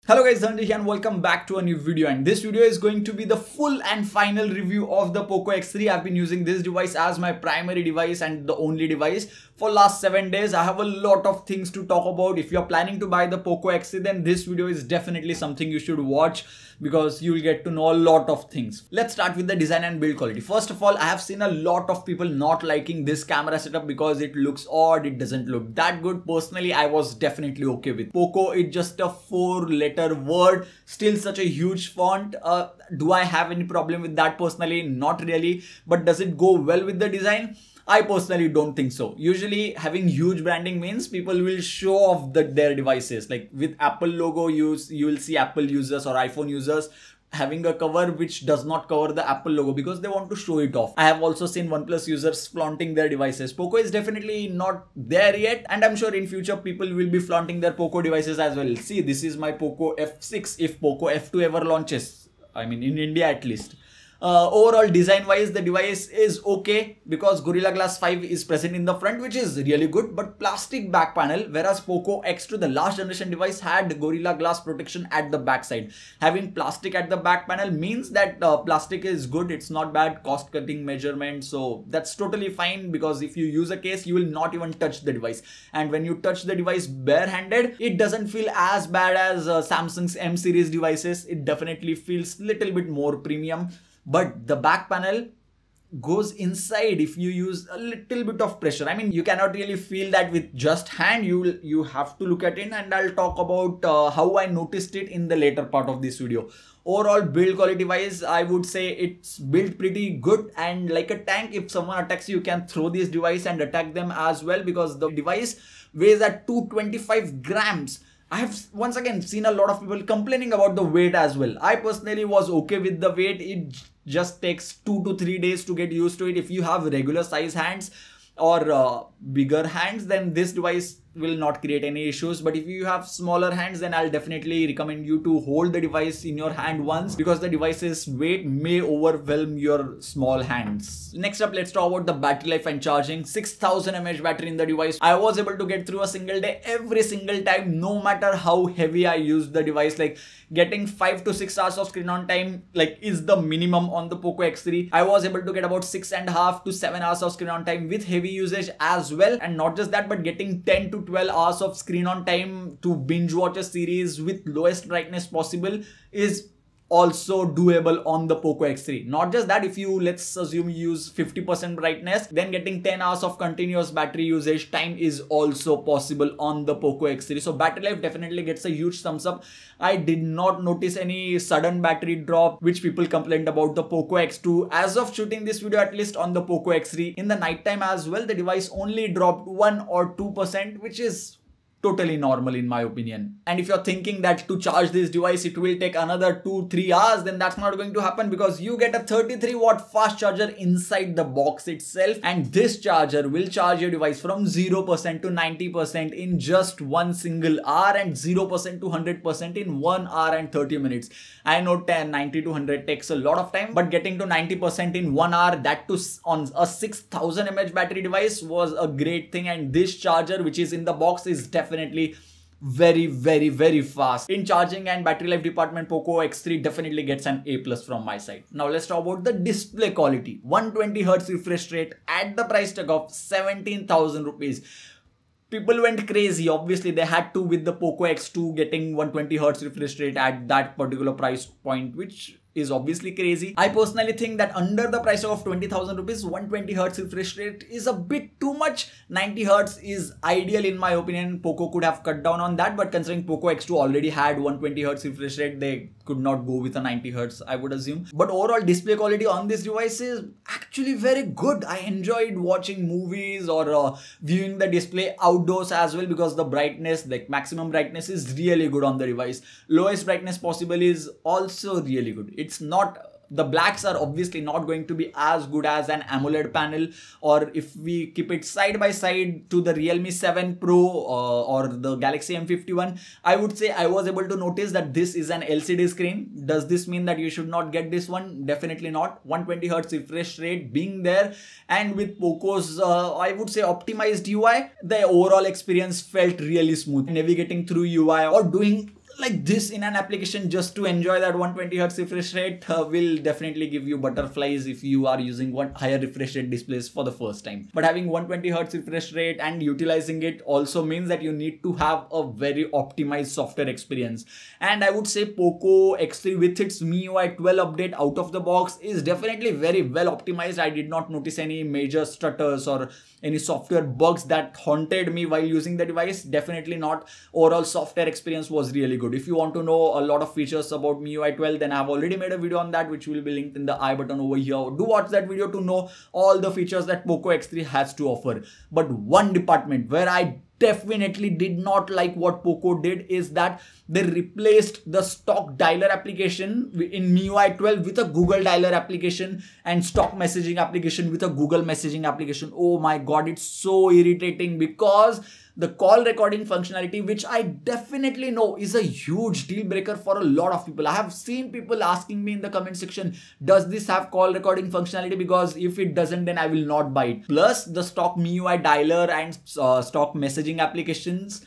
Hello guys, Dhananjay and welcome back to a new video, and this video is going to be the full and final review of the POCO X3. I've been using this device as my primary device and the only device for last 7 days. I have a lot of things to talk about. If you're planning to buy the POCO X3, then this video is definitely something you should watch because you'll get to know a lot of things. Let's start with the design and build quality. First of all, I have seen a lot of people not liking this camera setup because it looks odd, it doesn't look that good. Personally, I was definitely okay with POCO. It's just a 4-letter word, still such a huge font. Do I have any problem with that personally? Not really. But does it go well with the design? I personally don't think so. Usually having huge branding means people will show off their devices. Like with Apple logo, you will see Apple users or iPhone users having a cover which does not cover the Apple logo because they want to show it off. I have also seen OnePlus users flaunting their devices. POCO is definitely not there yet, and I'm sure in future people will be flaunting their POCO devices as well. See, this is my POCO F6 if POCO F2 ever launches. I mean, in India at least. Overall design wise, the device is okay because Gorilla Glass 5 is present in the front, which is really good, but plastic back panel, whereas POCO X2, the last generation device, had Gorilla Glass protection at the back side. Having plastic at the back panel means that plastic is good, it's not bad, cost cutting measurement, so that's totally fine because if you use a case, you will not even touch the device, and when you touch the device barehanded, it doesn't feel as bad as Samsung's M series devices. It definitely feels little bit more premium. But the back panel goes inside if you use a little bit of pressure. I mean, you cannot really feel that with just hand. You have to look at it, and I'll talk about how I noticed it in the later part of this video. Overall build quality wise, I would say it's built pretty good, and like a tank, if someone attacks you, you can throw this device and attack them as well because the device weighs at 225 grams. I have once again seen a lot of people complaining about the weight as well. I personally was okay with the weight. It just takes 2 to 3 days to get used to it. If you have regular size hands or bigger hands, then this device will not create any issues. But if you have smaller hands, then I'll definitely recommend you to hold the device in your hand once because the device's weight may overwhelm your small hands. Next up, let's talk about the battery life and charging. 6000 mAh battery in the device. I was able to get through a single day every single time, no matter how heavy I used the device. Like getting 5 to 6 hours of screen on time is the minimum on the POCO X3. I was able to get about 6.5 to 7 hours of screen on time with heavy usage as well, and not just that, but getting 10 to 12 hours of screen on time to binge watch a series with lowest brightness possible is also doable on the POCO X3. Not just that, if you, let's assume you use 50% brightness, then getting 10 hours of continuous battery usage time is also possible on the POCO X3. So battery life definitely gets a huge thumbs up. I did not notice any sudden battery drop which people complained about the POCO X2. As of shooting this video, at least on the POCO X3, in the night time as well, the device only dropped 1 or 2%, which is totally normal in my opinion. And if you're thinking that to charge this device it will take another 2-3 hours, then that's not going to happen because you get a 33-watt fast charger inside the box itself, and this charger will charge your device from 0% to 90% in just one single hour and 0% to 100% in 1 hour and 30 minutes. I know 90 to 100 takes a lot of time, but getting to 90% in 1 hour, that too on a 6000 mAh battery device, was a great thing. And this charger which is in the box is definitely very fast. In charging and battery life department, POCO X3 definitely gets an A+ from my side. Now let's talk about the display quality. 120Hz refresh rate at the price tag of 17,000 rupees. People went crazy. Obviously they had to with the POCO X2 getting 120Hz refresh rate at that particular price point, which is obviously crazy. I personally think that under the price of 20,000 rupees, 120Hz refresh rate is a bit too much. 90Hz is ideal in my opinion. POCO could have cut down on that, but considering POCO X2 already had 120Hz refresh rate, they could not go with a 90Hz, I would assume. But overall display quality on this device is actually very good. I enjoyed watching movies or viewing the display outdoors as well because the brightness, like maximum brightness, is really good on the device. Lowest brightness possible is also really good. It's not, the blacks are obviously not going to be as good as an AMOLED panel, or if we keep it side by side to the Realme 7 Pro or the Galaxy M51, I would say I was able to notice that this is an LCD screen. Does this mean that you should not get this one? Definitely not. 120Hz refresh rate being there, and with POCO's I would say optimized UI, the overall experience felt really smooth. Navigating through UI or doing like this in an application just to enjoy that 120Hz refresh rate will definitely give you butterflies if you are using one higher refresh rate displays for the first time. But having 120Hz refresh rate and utilizing it also means that you need to have a very optimized software experience. And I would say POCO X3 with its MIUI 12 update out of the box is definitely very well optimized. I did not notice any major stutters or any software bugs that haunted me while using the device. Definitely not. Overall software experience was really good. If you want to know a lot of features about MIUI 12, then I've already made a video on that, which will be linked in the I button over here. Do watch that video to know all the features that POCO X3 has to offer. But one department where I definitely did not like what POCO did is that they replaced the stock dialer application in MIUI 12 with a Google dialer application and stock messaging application with a Google messaging application. Oh my god, it's so irritating because the call recording functionality, which I definitely know is a huge deal breaker for a lot of people. I have seen people asking me in the comment section, does this have call recording functionality? Because if it doesn't, then I will not buy it. Plus the stock MIUI dialer and stock messaging applications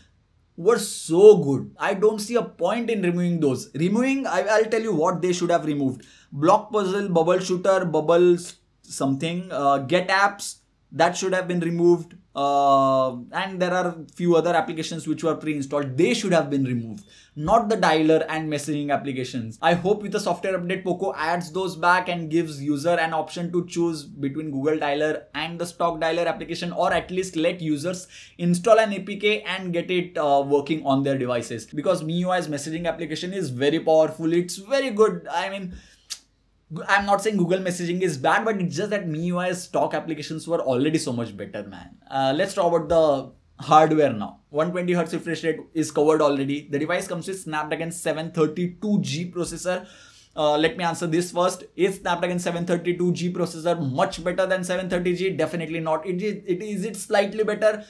were so good. I don't see a point in removing those. I'll tell you what they should have removed. Block puzzle, bubble shooter, bubbles something, get apps, that should have been removed. And there are few other applications which were pre-installed. They should have been removed, not the dialer and messaging applications. I hope with the software update POCO adds those back and gives user an option to choose between Google dialer and the stock dialer application, or at least let users install an APK and get it working on their devices. Because MIUI's messaging application is very powerful. It's very good. I mean, I'm not saying Google messaging is bad, but it's just that MIUI's stock applications were already so much better, man. Let's talk about the hardware now. 120Hz refresh rate is covered already. The device comes with Snapdragon 732G processor. Let me answer this first. Is Snapdragon 732G processor much better than 730G? Definitely not. Is it slightly better?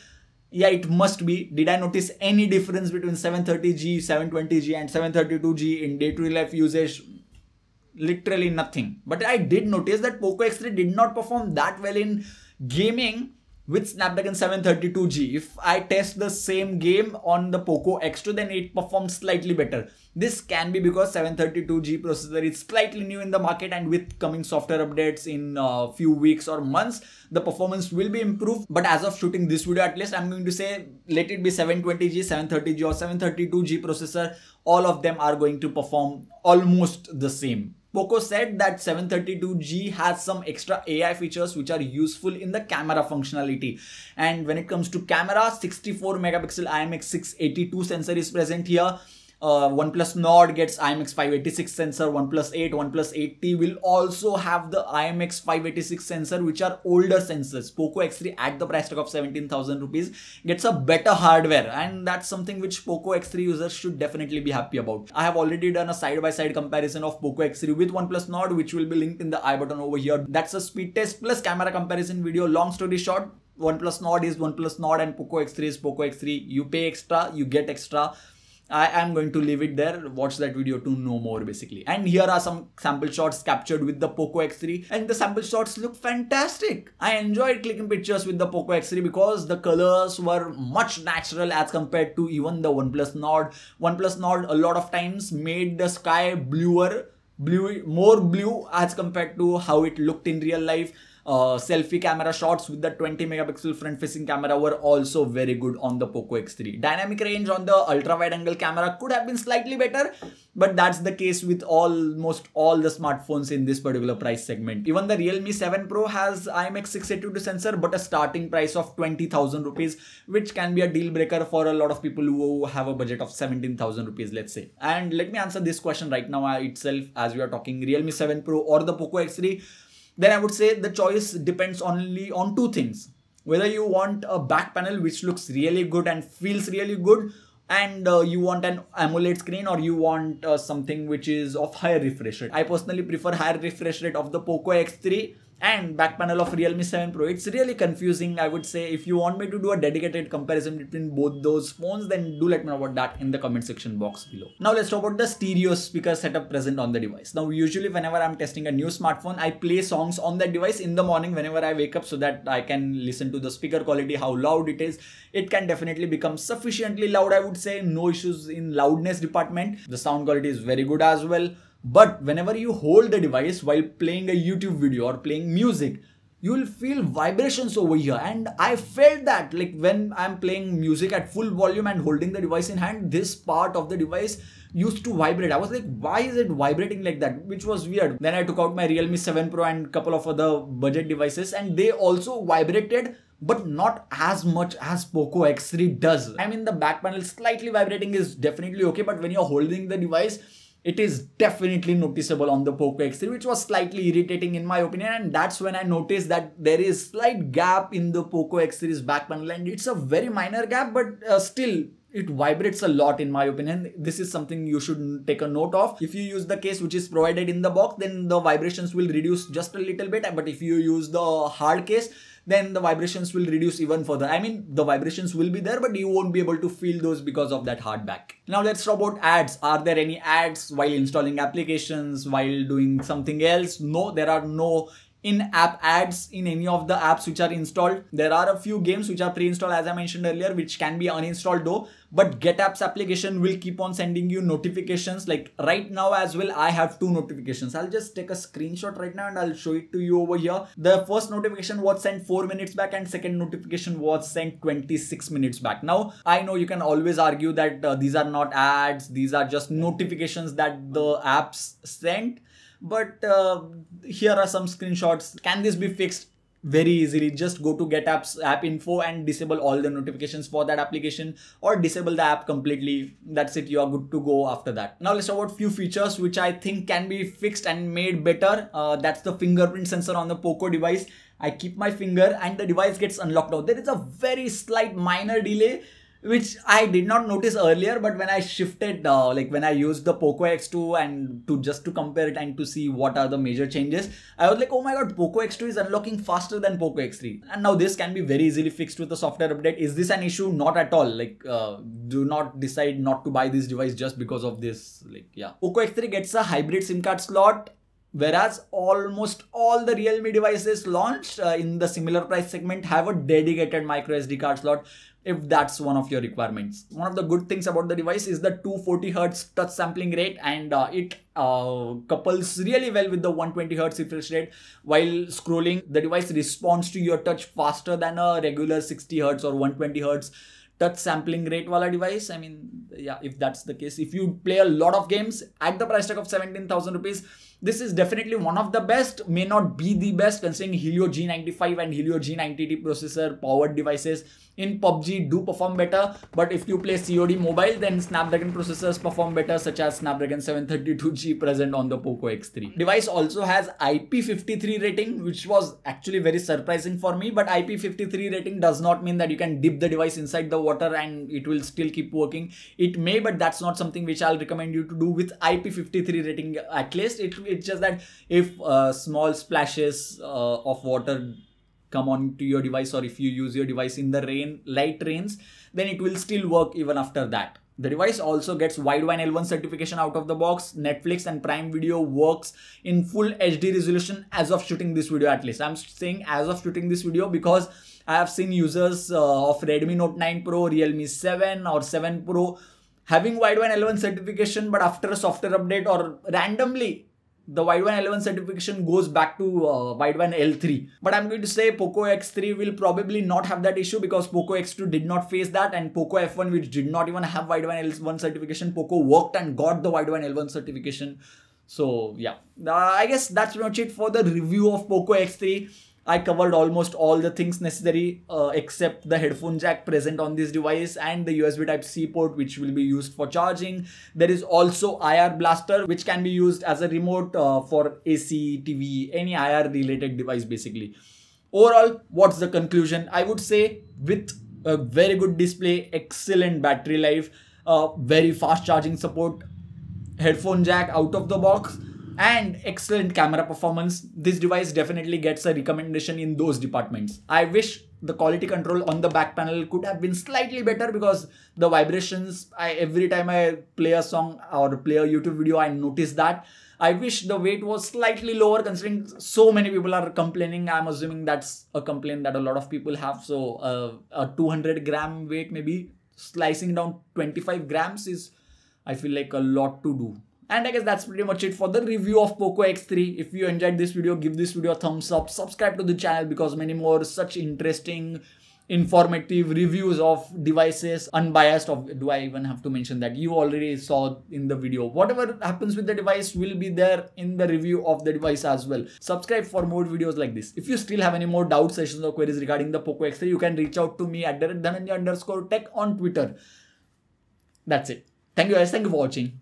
Yeah, it must be. Did I notice any difference between 730G, 720G and 732G in day-to-day life usage? Literally nothing. But I did notice that POCO X3 did not perform that well in gaming with Snapdragon 732G. If I test the same game on the POCO X2, then it performs slightly better. This can be because 732G processor is slightly new in the market, and with coming software updates in a few weeks or months, the performance will be improved. But as of shooting this video, at least I'm going to say let it be 720G, 730G or 732G processor. All of them are going to perform almost the same. POCO said that 732G has some extra AI features which are useful in the camera functionality. And when it comes to camera, 64 megapixel IMX682 sensor is present here. OnePlus Nord gets IMX586 sensor. OnePlus 8, OnePlus 8T will also have the IMX586 sensor, which are older sensors. POCO X3 at the price tag of 17,000 rupees gets a better hardware, and that's something which POCO X3 users should definitely be happy about. I have already done a side-by-side comparison of POCO X3 with OnePlus Nord, which will be linked in the I button over here. That's a speed test plus camera comparison video. Long story short, OnePlus Nord is OnePlus Nord and POCO X3 is POCO X3. You pay extra, you get extra. I am going to leave it there. Watch that video to know more basically. And here are some sample shots captured with the POCO X3, and the sample shots look fantastic. I enjoyed clicking pictures with the POCO X3 because the colors were much natural as compared to even the OnePlus Nord. OnePlus Nord a lot of times made the sky more blue as compared to how it looked in real life. Selfie camera shots with the 20 megapixel front facing camera were also very good on the POCO X3. Dynamic range on the ultra wide angle camera could have been slightly better, but that's the case with almost all the smartphones in this particular price segment. Even the Realme 7 Pro has IMX682 sensor, but a starting price of 20,000 rupees, which can be a deal breaker for a lot of people who have a budget of 17,000 rupees, let's say. And let me answer this question right now itself as we are talking Realme 7 Pro or the POCO X3. Then I would say the choice depends only on two things. Whether you want a back panel which looks really good and feels really good, and you want an AMOLED screen, or you want something which is of higher refresh rate. I personally prefer higher refresh rate of the POCO X3 and back panel of Realme 7 Pro. It's really confusing, I would say. If you want me to do a dedicated comparison between both those phones, then do let me know about that in the comment section box below. Now let's talk about the stereo speaker setup present on the device. Now usually whenever I'm testing a new smartphone, I play songs on that device in the morning whenever I wake up so that I can listen to the speaker quality, how loud it is. It can definitely become sufficiently loud, I would say. No issues in loudness department. The sound quality is very good as well. But whenever you hold the device while playing a YouTube video or playing music, you will feel vibrations over here. And I felt that, like, when I'm playing music at full volume and holding the device in hand, this part of the device used to vibrate. I was like, why is it vibrating like that? Which was weird. Then I took out my Realme 7 Pro and a couple of other budget devices, and they also vibrated, but not as much as POCO X3 does. I mean, the back panel slightly vibrating is definitely okay, but when you're holding the device, it is definitely noticeable on the POCO X3, which was slightly irritating in my opinion. And that's when I noticed that there is slight gap in the POCO X3's back panel, and it's a very minor gap, but still it vibrates a lot in my opinion. This is something you should take a note of. If you use the case which is provided in the box, then the vibrations will reduce just a little bit, but if you use the hard case, then the vibrations will reduce even further. I mean, the vibrations will be there, but you won't be able to feel those because of that hard back. Now let's talk about ads. Are there any ads while installing applications, while doing something else? No, there are no in-app ads in any of the apps which are installed. There are a few games which are pre-installed, as I mentioned earlier, which can be uninstalled though, but Get Apps application will keep on sending you notifications. Like right now as well, I have 2 notifications. I'll just take a screenshot right now and I'll show it to you over here. The first notification was sent 4 minutes back and second notification was sent 26 minutes back. Now, I know you can always argue that these are not ads, these are just notifications that the apps sent. But here are some screenshots. Can this be fixed? Very easily. Just go to Get Apps app info and disable all the notifications for that application, or disable the app completely. That's it. You are good to go after that. Now let's talk about few features which I think can be fixed and made better. That's the fingerprint sensor on the POCO device. I keep my finger and the device gets unlocked. Now there is a very slight minor delay which I did not notice earlier, but when I shifted, like when I used the POCO X2 and to compare it and to see what are the major changes, I was like, oh my god, POCO X2 is unlocking faster than POCO X3. And now this can be very easily fixed with a software update. Is this an issue? Not at all. Like, do not decide not to buy this device just because of this. Like, yeah. POCO X3 gets a hybrid SIM card slot, whereas almost all the Realme devices launched in the similar price segment have a dedicated micro SD card slot, if that's one of your requirements. One of the good things about the device is the 240Hz touch sampling rate, and it couples really well with the 120Hz refresh rate. While scrolling, the device responds to your touch faster than a regular 60Hz or 120Hz touch sampling rate wala device. I mean, yeah, if that's the case, if you play a lot of games at the price tag of 17,000 rupees, this is definitely one of the best, may not be the best, considering Helio G95 and Helio G90T processor powered devices in PUBG do perform better. But if you play COD mobile, then Snapdragon processors perform better, such as Snapdragon 732G present on the POCO X3. Device also has IP53 rating, which was actually very surprising for me. But IP53 rating does not mean that you can dip the device inside the water and it will still keep working. It may, but that's not something which I'll recommend you to do with IP53 rating. At least it's just that if small splashes of water come on to your device, or if you use your device in the light rains, then it will still work even after that. The device also gets wideband L1 certification out of the box. Netflix and Prime Video works in full HD resolution as of shooting this video, at least. I'm saying as of shooting this video because I have seen users of Redmi Note 9 Pro, Realme 7 or 7 Pro having wideband L1 certification, but after a software update or randomly, the wideband L1 certification goes back to wideband L3. But I'm going to say POCO X3 will probably not have that issue because POCO X2 did not face that, and POCO F1, which did not even have wideband L1 certification, POCO worked and got the wideband L1 certification. So yeah, I guess that's pretty much it for the review of POCO X3. I covered almost all the things necessary except the headphone jack present on this device and the USB Type-C port, which will be used for charging. There is also IR blaster, which can be used as a remote for AC, TV, any IR related device basically. Overall, what's the conclusion? I would say with a very good display, excellent battery life, very fast charging support, headphone jack out of the box, and excellent camera performance. This device definitely gets a recommendation in those departments. I wish the quality control on the back panel could have been slightly better, because the vibrations, every time I play a song or play a YouTube video, I notice that. I wish the weight was slightly lower, considering so many people are complaining. I'm assuming that's a complaint that a lot of people have. So a 200 gram weight, maybe slicing down 25 grams is, I feel like, a lot to do. And I guess that's pretty much it for the review of POCO X3. If you enjoyed this video, give this video a thumbs up. Subscribe to the channel, because many more such interesting, informative reviews of devices, unbiased. Do I even have to mention that? You already saw in the video. Whatever happens with the device will be there in the review of the device as well. Subscribe for more videos like this. If you still have any more doubts, sessions or queries regarding the POCO X3, you can reach out to me at @Dhananjay_tech on Twitter. That's it. Thank you guys. Thank you for watching.